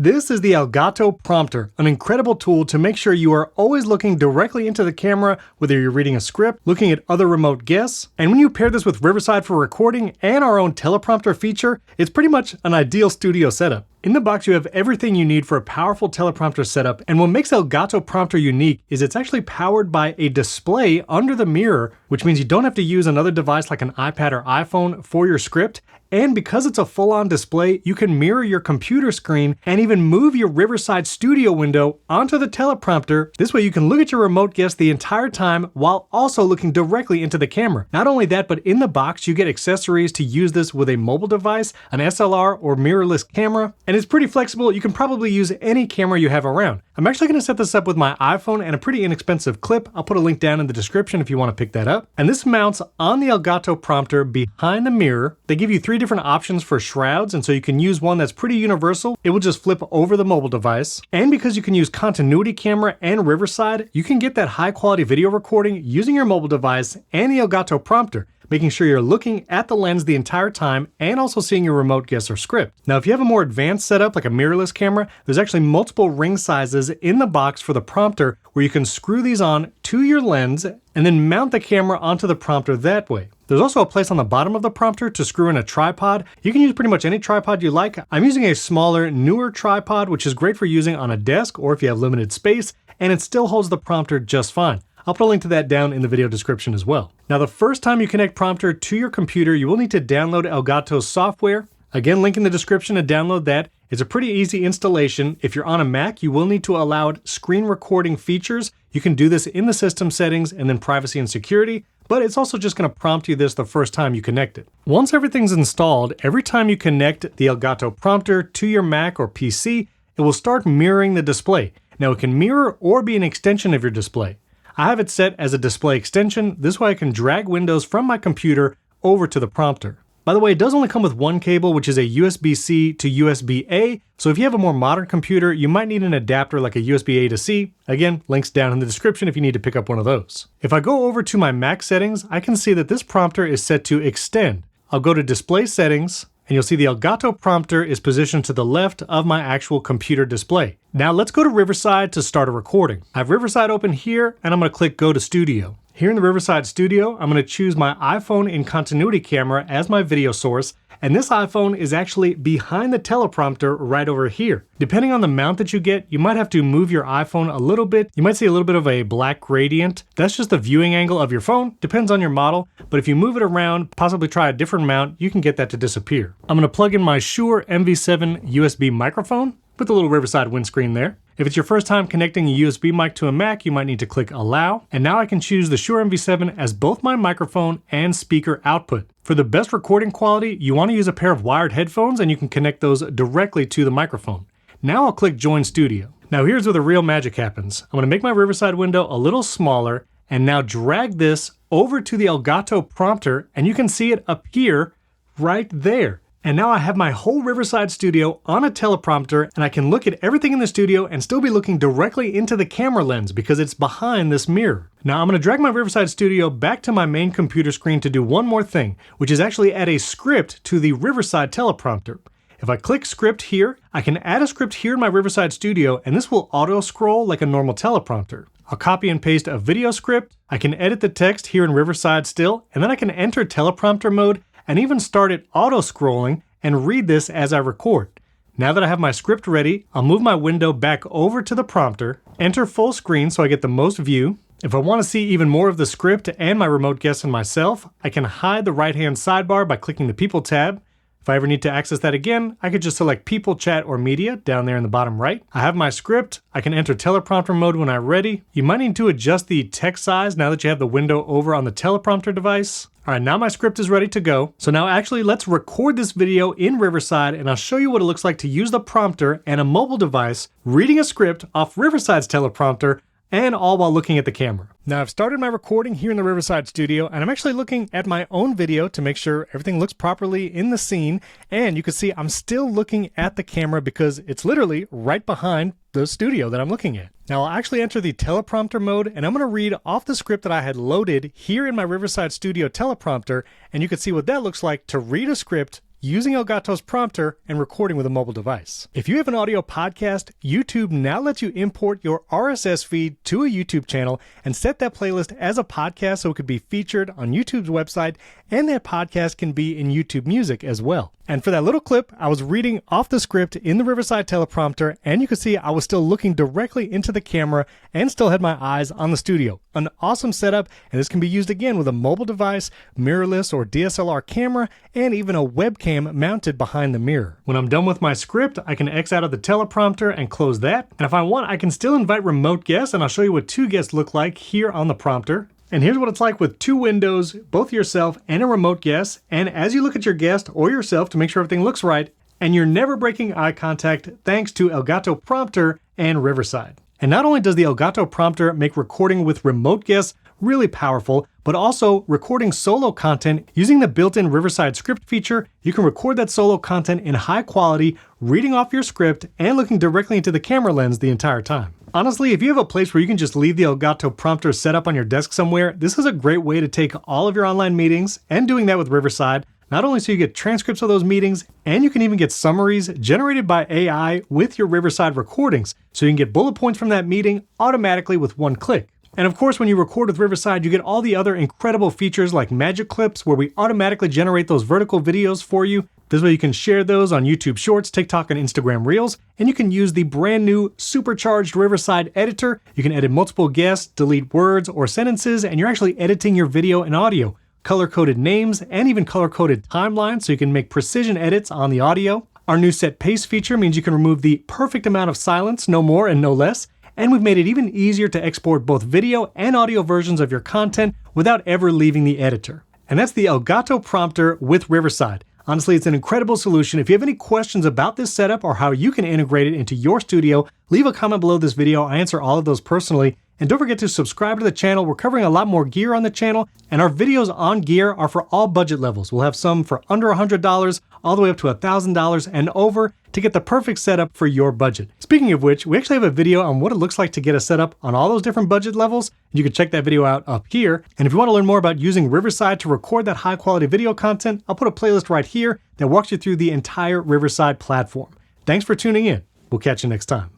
This is the Elgato Prompter, an incredible tool to make sure you are always looking directly into the camera, whether you're reading a script, looking at other remote guests. And when you pair this with Riverside for recording and our own teleprompter feature, it's pretty much an ideal studio setup. In the box, you have everything you need for a powerful teleprompter setup, and what makes Elgato Prompter unique is it's actually powered by a display under the mirror, which means you don't have to use another device like an iPad or iPhone for your script. And because it's a full-on display, you can mirror your computer screen and even move your Riverside studio window onto the teleprompter. This way you can look at your remote guest the entire time while also looking directly into the camera. Not only that, but in the box you get accessories to use this with a mobile device, an SLR or mirrorless camera, and it's pretty flexible. You can probably use any camera you have around. I'm actually going to set this up with my iPhone and a pretty inexpensive clip. I'll put a link down in the description if you want to pick that up. And this mounts on the Elgato Prompter behind the mirror. They give you 3 different options for shrouds, and so you can use one that's pretty universal. It will just flip over the mobile device. And because you can use continuity camera and Riverside, you can get that high quality video recording using your mobile device and the Elgato Prompter, making sure you're looking at the lens the entire time and also seeing your remote guest or script. Now, if you have a more advanced setup like a mirrorless camera, there's actually multiple ring sizes in the box for the prompter where you can screw these on to your lens and then mount the camera onto the prompter that way. There's also a place on the bottom of the prompter to screw in a tripod. You can use pretty much any tripod you like. I'm using a smaller, Neewer tripod, which is great for using on a desk or if you have limited space, and it still holds the prompter just fine. I'll put a link to that down in the video description as well. Now, the first time you connect Prompter to your computer, you will need to download Elgato's software. Again, link in the description to download that. It's a pretty easy installation. If you're on a Mac, you will need to allow screen recording features. You can do this in the system settings and then privacy and security, but it's also just going to prompt you this the first time you connect it. Once everything's installed, every time you connect the Elgato Prompter to your Mac or PC, it will start mirroring the display. Now, it can mirror or be an extension of your display. I have it set as a display extension. This way I can drag windows from my computer over to the prompter. By the way, it does only come with one cable, which is a USB-C to USB-A. So if you have a more modern computer, you might need an adapter like a USB-A to C. Again, links down in the description if you need to pick up one of those. If I go over to my Mac settings, I can see that this prompter is set to extend. I'll go to display settings, and you'll see the Elgato Prompter is positioned to the left of my actual computer display. Now let's go to Riverside to start a recording. I have Riverside open here, and I'm going to click Go to Studio. Here in the Riverside Studio, I'm going to choose my iPhone in continuity camera as my video source, and this iPhone is actually behind the teleprompter right over here. Depending on the mount that you get, you might have to move your iPhone a little bit. You might see a little bit of a black gradient. That's just the viewing angle of your phone. Depends on your model, but if you move it around, possibly try a different mount, you can get that to disappear. I'm going to plug in my Shure MV7 USB microphone with the little Riverside windscreen there. If it's your first time connecting a USB mic to a Mac, you might need to click Allow. And now I can choose the Shure MV7 as both my microphone and speaker output. For the best recording quality, you want to use a pair of wired headphones and you can connect those directly to the microphone. Now I'll click Join Studio. Now here's where the real magic happens. I'm going to make my Riverside window a little smaller and now drag this over to the Elgato Prompter and you can see it appear right there. And now I have my whole Riverside studio on a teleprompter and I can look at everything in the studio and still be looking directly into the camera lens because it's behind this mirror. Now I'm going to drag my Riverside studio back to my main computer screen to do one more thing, which is actually add a script to the Riverside teleprompter. If I click script here, I can add a script here in my Riverside studio and this will auto scroll like a normal teleprompter. I'll copy and paste a video script. I can edit the text here in Riverside still, and then I can enter teleprompter mode and even start it auto-scrolling and read this as I record. Now that I have my script ready, I'll move my window back over to the prompter, enter full screen so I get the most view. If I want to see even more of the script and my remote guest and myself, I can hide the right-hand sidebar by clicking the People tab. If I ever need to access that again, I could just select People, Chat, or Media down there in the bottom right. I have my script. I can enter teleprompter mode when I'm ready. You might need to adjust the text size now that you have the window over on the teleprompter device. All right, now my script is ready to go. So now actually let's record this video in Riverside and I'll show you what it looks like to use the prompter and a mobile device reading a script off Riverside's teleprompter, and all while looking at the camera. Now I've started my recording here in the Riverside studio and I'm actually looking at my own video to make sure everything looks properly in the scene, and you can see I'm still looking at the camera because it's literally right behind the studio that I'm looking at. Now I'll actually enter the teleprompter mode and I'm going to read off the script that I had loaded here in my Riverside studio teleprompter, and you can see what that looks like to read a script using Elgato's Prompter and recording with a mobile device. If you have an audio podcast, YouTube now lets you import your RSS feed to a YouTube channel and set that playlist as a podcast so it could be featured on YouTube's website, and that podcast can be in YouTube Music as well. And for that little clip, I was reading off the script in the Riverside teleprompter, and you can see I was still looking directly into the camera and still had my eyes on the studio. An awesome setup, and this can be used again with a mobile device, mirrorless or DSLR camera, and even a webcam mounted behind the mirror. When I'm done with my script, I can X out of the teleprompter and close that. And if I want, I can still invite remote guests, and I'll show you what 2 guests look like here on the prompter. And here's what it's like with 2 windows, both yourself and a remote guest. And as you look at your guest or yourself to make sure everything looks right, and you're never breaking eye contact thanks to Elgato Prompter and Riverside. And not only does the Elgato Prompter make recording with remote guests really powerful, but also recording solo content using the built-in Riverside script feature, you can record that solo content in high quality, reading off your script and looking directly into the camera lens the entire time. Honestly, if you have a place where you can just leave the Elgato Prompter set up on your desk somewhere, this is a great way to take all of your online meetings, and doing that with Riverside, not only so you get transcripts of those meetings, and you can even get summaries generated by AI with your Riverside recordings, so you can get bullet points from that meeting automatically with one click. And of course, when you record with Riverside, you get all the other incredible features like magic clips, where we automatically generate those vertical videos for you. This way you can share those on YouTube Shorts, TikTok, and Instagram Reels, and you can use the brand new Supercharged Riverside editor. You can edit multiple guests, delete words or sentences, and you're actually editing your video and audio. Color-coded names, and even color-coded timelines, so you can make precision edits on the audio. Our new set pace feature means you can remove the perfect amount of silence, no more and no less. And we've made it even easier to export both video and audio versions of your content without ever leaving the editor. And that's the Elgato Prompter with Riverside. Honestly, it's an incredible solution. If you have any questions about this setup or how you can integrate it into your studio, leave a comment below this video. I answer all of those personally. And don't forget to subscribe to the channel. We're covering a lot more gear on the channel, and our videos on gear are for all budget levels. We'll have some for under $100, all the way up to $1,000 and over, to get the perfect setup for your budget. Speaking of which, we actually have a video on what it looks like to get a setup on all those different budget levels. You can check that video out up here. And if you want to learn more about using Riverside to record that high quality video content, I'll put a playlist right here that walks you through the entire Riverside platform. Thanks for tuning in. We'll catch you next time.